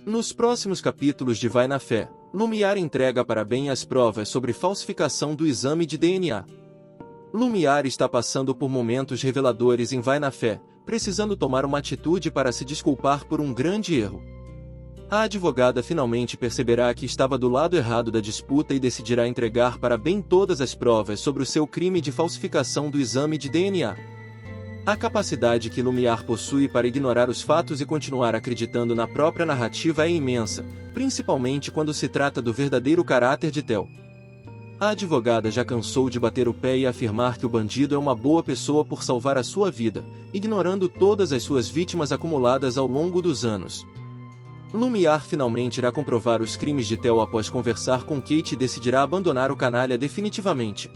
Nos próximos capítulos de Vai na Fé, Lumiar entrega para Ben as provas sobre falsificação do exame de DNA. Lumiar está passando por momentos reveladores em Vai na Fé, precisando tomar uma atitude para se desculpar por um grande erro. A advogada finalmente perceberá que estava do lado errado da disputa e decidirá entregar para Ben todas as provas sobre o seu crime de falsificação do exame de DNA. A capacidade que Lumiar possui para ignorar os fatos e continuar acreditando na própria narrativa é imensa, principalmente quando se trata do verdadeiro caráter de Theo. A advogada já cansou de bater o pé e afirmar que o bandido é uma boa pessoa por salvar a sua vida, ignorando todas as suas vítimas acumuladas ao longo dos anos. Lumiar finalmente irá comprovar os crimes de Theo após conversar com Kate e decidirá abandonar o canalha definitivamente.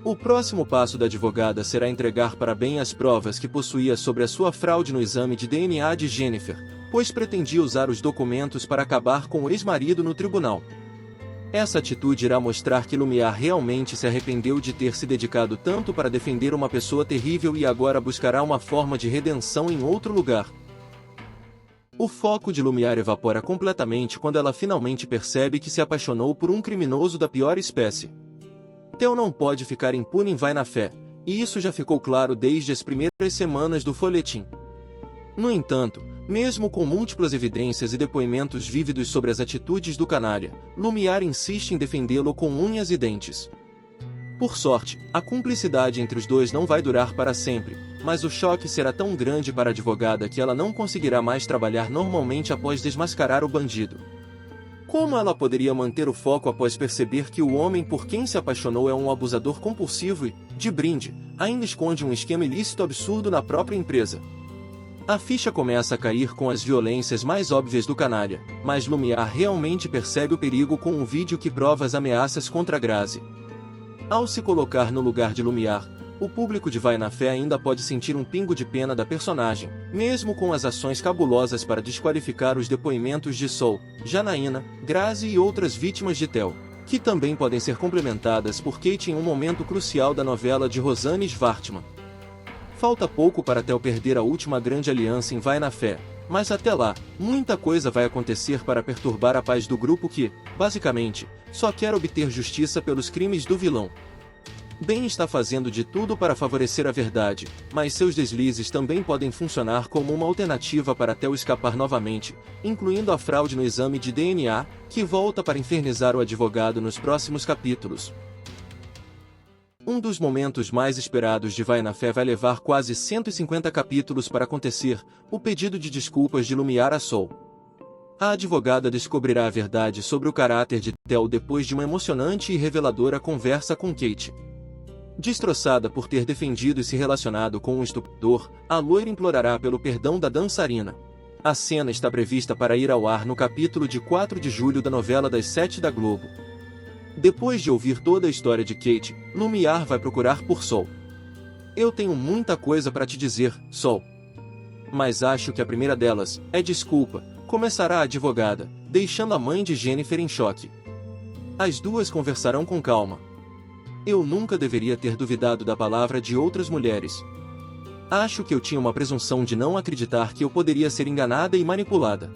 O próximo passo da advogada será entregar para Ben as provas que possuía sobre a sua fraude no exame de DNA de Jennifer, pois pretendia usar os documentos para acabar com o ex-marido no tribunal. Essa atitude irá mostrar que Lumiar realmente se arrependeu de ter se dedicado tanto para defender uma pessoa terrível e agora buscará uma forma de redenção em outro lugar. O foco de Lumiar evapora completamente quando ela finalmente percebe que se apaixonou por um criminoso da pior espécie. Theo não pode ficar impune em Vai na Fé, e isso já ficou claro desde as primeiras semanas do folhetim. No entanto, mesmo com múltiplas evidências e depoimentos vívidos sobre as atitudes do canalha, Lumiar insiste em defendê-lo com unhas e dentes. Por sorte, a cumplicidade entre os dois não vai durar para sempre, mas o choque será tão grande para a advogada que ela não conseguirá mais trabalhar normalmente após desmascarar o bandido. Como ela poderia manter o foco após perceber que o homem por quem se apaixonou é um abusador compulsivo e, de brinde, ainda esconde um esquema ilícito absurdo na própria empresa? A ficha começa a cair com as violências mais óbvias do canalha, mas Lumiar realmente percebe o perigo com um vídeo que prova as ameaças contra Grazi. Ao se colocar no lugar de Lumiar, o público de Vai na Fé ainda pode sentir um pingo de pena da personagem, mesmo com as ações cabulosas para desqualificar os depoimentos de Sol, Janaína, Grazi e outras vítimas de Theo, que também podem ser complementadas por Kate em um momento crucial da novela de Rosanne Schwartzman. Falta pouco para Theo perder a última grande aliança em Vai na Fé, mas até lá, muita coisa vai acontecer para perturbar a paz do grupo que, basicamente, só quer obter justiça pelos crimes do vilão. Ben está fazendo de tudo para favorecer a verdade, mas seus deslizes também podem funcionar como uma alternativa para Theo escapar novamente, incluindo a fraude no exame de DNA, que volta para infernizar o advogado nos próximos capítulos. Um dos momentos mais esperados de Vai na Fé vai levar quase 150 capítulos para acontecer, o pedido de desculpas de Lumiar a Sol. A advogada descobrirá a verdade sobre o caráter de Theo depois de uma emocionante e reveladora conversa com Kate. Destroçada por ter defendido e se relacionado com um estuprador, a loira implorará pelo perdão da dançarina. A cena está prevista para ir ao ar no capítulo de 4 de julho da novela das 7 da Globo. Depois de ouvir toda a história de Kate, Lumiar vai procurar por Sol. Eu tenho muita coisa para te dizer, Sol. Mas acho que a primeira delas é desculpa, começará a advogada, deixando a mãe de Jennifer em choque. As duas conversarão com calma. Eu nunca deveria ter duvidado da palavra de outras mulheres. Acho que eu tinha uma presunção de não acreditar que eu poderia ser enganada e manipulada.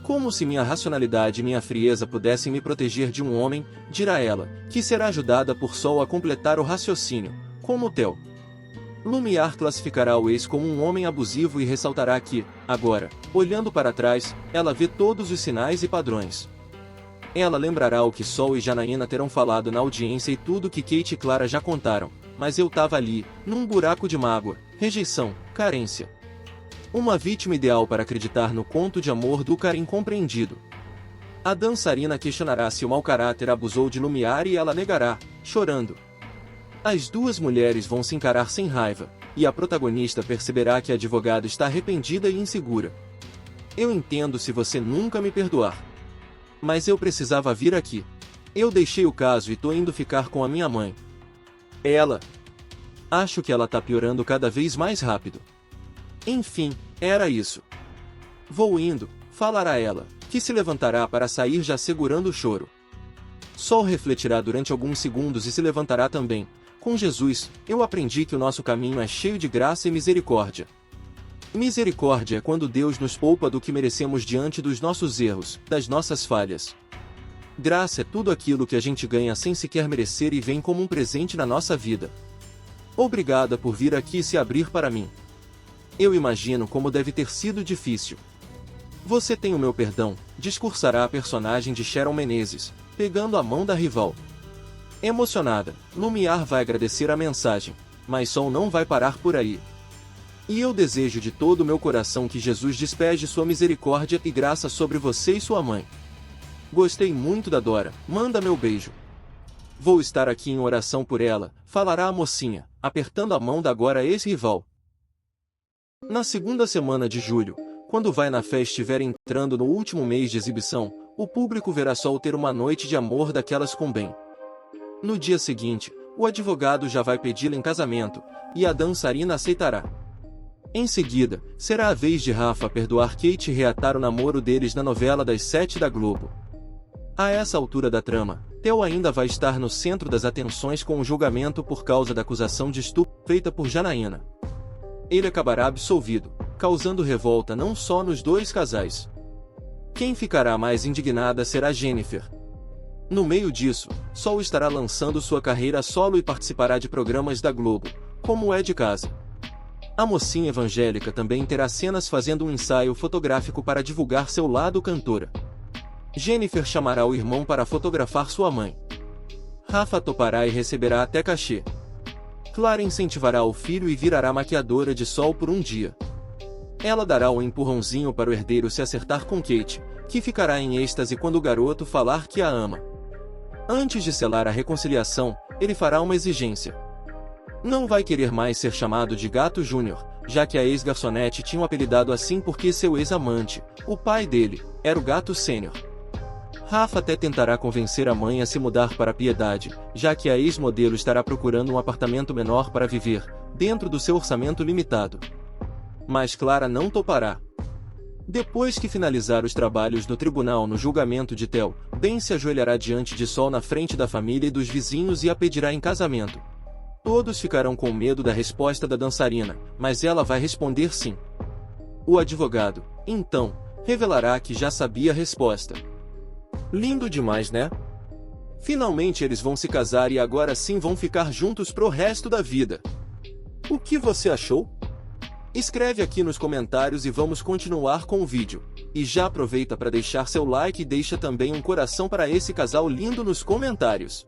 Como se minha racionalidade e minha frieza pudessem me proteger de um homem, dirá ela, que será ajudada por Sol a completar o raciocínio, como Theo. Lumiar classificará o ex como um homem abusivo e ressaltará que, agora, olhando para trás, ela vê todos os sinais e padrões. Ela lembrará o que Sol e Janaína terão falado na audiência e tudo que Kate e Clara já contaram, mas eu tava ali, num buraco de mágoa, rejeição, carência. Uma vítima ideal para acreditar no conto de amor do cara incompreendido. A dançarina questionará se o mau caráter abusou de Lumiar e ela negará, chorando. As duas mulheres vão se encarar sem raiva, e a protagonista perceberá que a advogada está arrependida e insegura. Eu entendo se você nunca me perdoar. Mas eu precisava vir aqui. Eu deixei o caso e tô indo ficar com a minha mãe. Ela. Acho que ela tá piorando cada vez mais rápido. Enfim, era isso. Vou indo, falará ela, que se levantará para sair já segurando o choro. Sol refletirá durante alguns segundos e se levantará também. Com Jesus, eu aprendi que o nosso caminho é cheio de graça e misericórdia. Misericórdia é quando Deus nos poupa do que merecemos diante dos nossos erros, das nossas falhas. Graça é tudo aquilo que a gente ganha sem sequer merecer e vem como um presente na nossa vida. Obrigada por vir aqui e se abrir para mim. Eu imagino como deve ter sido difícil. Você tem o meu perdão, discursará a personagem de Sharon Menezes, pegando a mão da rival. Emocionada, Lumiar vai agradecer a mensagem, mas Sol não vai parar por aí. E eu desejo de todo o meu coração que Jesus despeje sua misericórdia e graça sobre você e sua mãe. Gostei muito da Dora, manda meu beijo. Vou estar aqui em oração por ela, falará a mocinha, apertando a mão da agora ex-rival. Na segunda semana de julho, quando Vai na Fé estiver entrando no último mês de exibição, o público verá Sol ter uma noite de amor daquelas com bem. No dia seguinte, o advogado já vai pedi-la em casamento, e a dançarina aceitará. Em seguida, será a vez de Rafa perdoar Kate e reatar o namoro deles na novela das 7 da Globo. A essa altura da trama, Theo ainda vai estar no centro das atenções com o julgamento por causa da acusação de estupro feita por Janaína. Ele acabará absolvido, causando revolta não só nos dois casais. Quem ficará mais indignada será Jennifer. No meio disso, Sol estará lançando sua carreira solo e participará de programas da Globo, como é de casa. A mocinha evangélica também terá cenas fazendo um ensaio fotográfico para divulgar seu lado cantora. Jennifer chamará o irmão para fotografar sua mãe. Rafa topará e receberá até cachê. Clara incentivará o filho e virará maquiadora de Sol por um dia. Ela dará um empurrãozinho para o herdeiro se acertar com Kate, que ficará em êxtase quando o garoto falar que a ama. Antes de selar a reconciliação, ele fará uma exigência. Não vai querer mais ser chamado de Gato Júnior, já que a ex-garçonete tinha o apelidado assim porque seu ex-amante, o pai dele, era o Gato Sênior. Rafa até tentará convencer a mãe a se mudar para Piedade, já que a ex-modelo estará procurando um apartamento menor para viver, dentro do seu orçamento limitado. Mas Clara não topará. Depois que finalizar os trabalhos no tribunal no julgamento de Theo, Ben se ajoelhará diante de Sol na frente da família e dos vizinhos e a pedirá em casamento. Todos ficarão com medo da resposta da dançarina, mas ela vai responder sim. O advogado, então, revelará que já sabia a resposta. Lindo demais, né? Finalmente eles vão se casar e agora sim vão ficar juntos pro resto da vida. O que você achou? Escreve aqui nos comentários e vamos continuar com o vídeo. E já aproveita para deixar seu like e deixa também um coração para esse casal lindo nos comentários.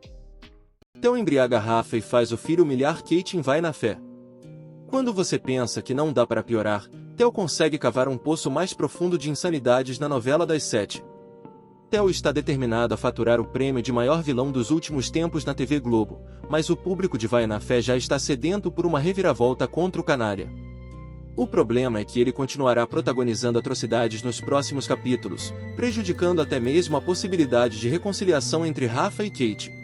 Theo embriaga Rafa e faz o filho humilhar Kate em Vai na Fé. Quando você pensa que não dá para piorar, Theo consegue cavar um poço mais profundo de insanidades na novela das 7. Theo está determinado a faturar o prêmio de maior vilão dos últimos tempos na TV Globo, mas o público de Vai na Fé já está sedento por uma reviravolta contra o canalha. O problema é que ele continuará protagonizando atrocidades nos próximos capítulos, prejudicando até mesmo a possibilidade de reconciliação entre Rafa e Kate.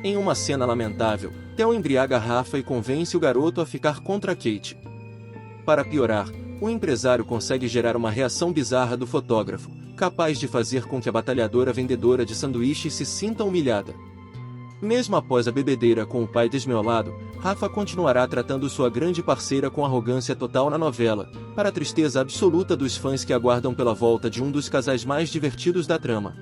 Em uma cena lamentável, Theo embriaga Rafa e convence o garoto a ficar contra Kate. Para piorar, o empresário consegue gerar uma reação bizarra do fotógrafo, capaz de fazer com que a batalhadora vendedora de sanduíches se sinta humilhada. Mesmo após a bebedeira com o pai desmiolado, Rafa continuará tratando sua grande parceira com arrogância total na novela, para a tristeza absoluta dos fãs que aguardam pela volta de um dos casais mais divertidos da trama.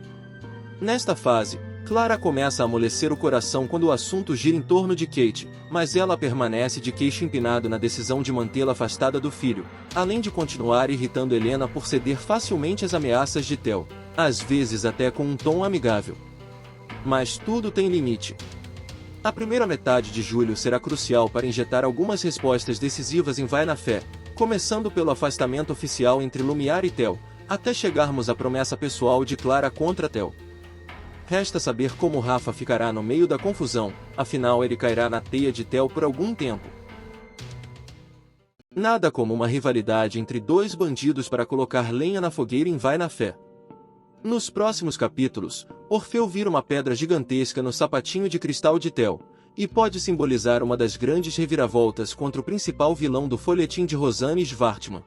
Nesta fase, Clara começa a amolecer o coração quando o assunto gira em torno de Kate, mas ela permanece de queixo empinado na decisão de mantê-la afastada do filho, além de continuar irritando Helena por ceder facilmente às ameaças de Theo, às vezes até com um tom amigável. Mas tudo tem limite. A primeira metade de julho será crucial para injetar algumas respostas decisivas em Vai na Fé, começando pelo afastamento oficial entre Lumiar e Theo, até chegarmos à promessa pessoal de Clara contra Theo. Resta saber como Rafa ficará no meio da confusão, afinal ele cairá na teia de Theo por algum tempo. Nada como uma rivalidade entre dois bandidos para colocar lenha na fogueira em Vai na Fé. Nos próximos capítulos, Orfeu vira uma pedra gigantesca no sapatinho de cristal de Theo, e pode simbolizar uma das grandes reviravoltas contra o principal vilão do folhetim de Rosane Schwartzman.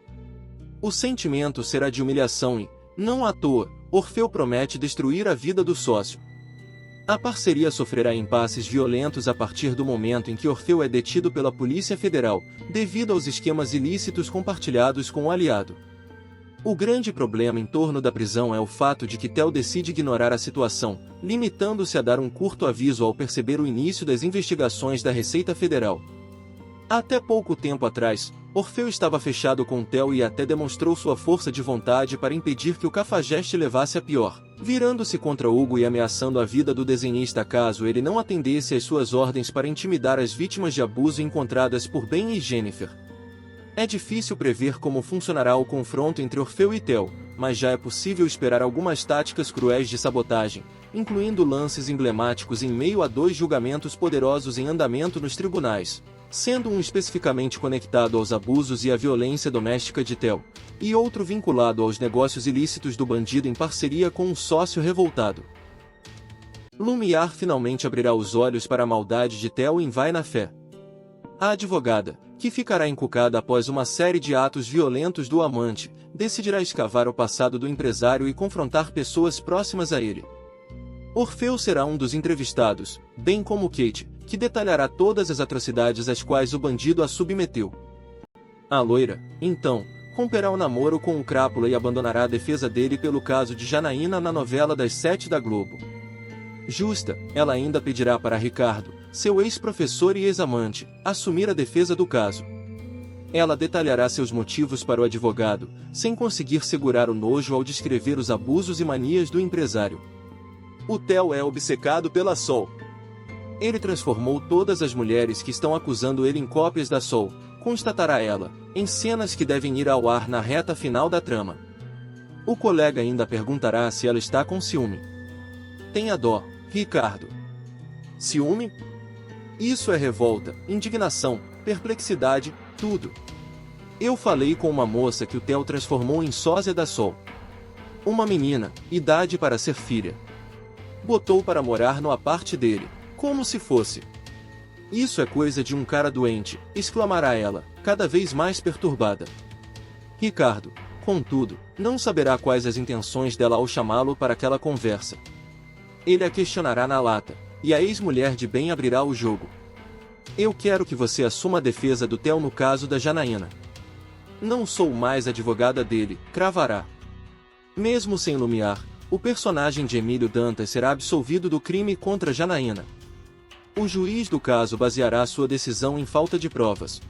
O sentimento será de humilhação e, não à toa, Orfeu promete destruir a vida do sócio. A parceria sofrerá impasses violentos a partir do momento em que Orfeu é detido pela Polícia Federal, devido aos esquemas ilícitos compartilhados com o aliado. O grande problema em torno da prisão é o fato de que Theo decide ignorar a situação, limitando-se a dar um curto aviso ao perceber o início das investigações da Receita Federal. Até pouco tempo atrás, Orfeu estava fechado com Theo e até demonstrou sua força de vontade para impedir que o cafajeste levasse a pior, virando-se contra Hugo e ameaçando a vida do desenhista caso ele não atendesse às suas ordens para intimidar as vítimas de abuso encontradas por Ben e Jennifer. É difícil prever como funcionará o confronto entre Orfeu e Theo, mas já é possível esperar algumas táticas cruéis de sabotagem, incluindo lances emblemáticos em meio a 2 julgamentos poderosos em andamento nos tribunais, sendo um especificamente conectado aos abusos e à violência doméstica de Theo, e outro vinculado aos negócios ilícitos do bandido em parceria com um sócio revoltado. Lumiar finalmente abrirá os olhos para a maldade de Theo em Vai na Fé. A advogada, que ficará encucada após uma série de atos violentos do amante, decidirá escavar o passado do empresário e confrontar pessoas próximas a ele. Orfeu será um dos entrevistados, bem como Kate, que detalhará todas as atrocidades às quais o bandido a submeteu. A loira, então, romperá o namoro com o crápula e abandonará a defesa dele pelo caso de Janaína na novela das 7 da Globo. Justa, ela ainda pedirá para Ricardo, seu ex-professor e ex-amante, assumir a defesa do caso. Ela detalhará seus motivos para o advogado, sem conseguir segurar o nojo ao descrever os abusos e manias do empresário. O Theo é obcecado pela Sol. Ele transformou todas as mulheres que estão acusando ele em cópias da Sol, constatará ela, em cenas que devem ir ao ar na reta final da trama. O colega ainda perguntará se ela está com ciúme. Tenha dó, Ricardo. Ciúme? Isso é revolta, indignação, perplexidade, tudo. Eu falei com uma moça que o Theo transformou em sósia da Sol. Uma menina, idade para ser filha. Botou para morar no aparte dele, como se fosse. Isso é coisa de um cara doente, exclamará ela, cada vez mais perturbada. Ricardo, contudo, não saberá quais as intenções dela ao chamá-lo para aquela conversa. Ele a questionará na lata, e a ex-mulher de Ben abrirá o jogo. Eu quero que você assuma a defesa do Theo no caso da Janaína. Não sou mais advogada dele, cravará. Mesmo sem Lumiar, o personagem de Emílio Dantas será absolvido do crime contra Janaína. O juiz do caso baseará sua decisão em falta de provas,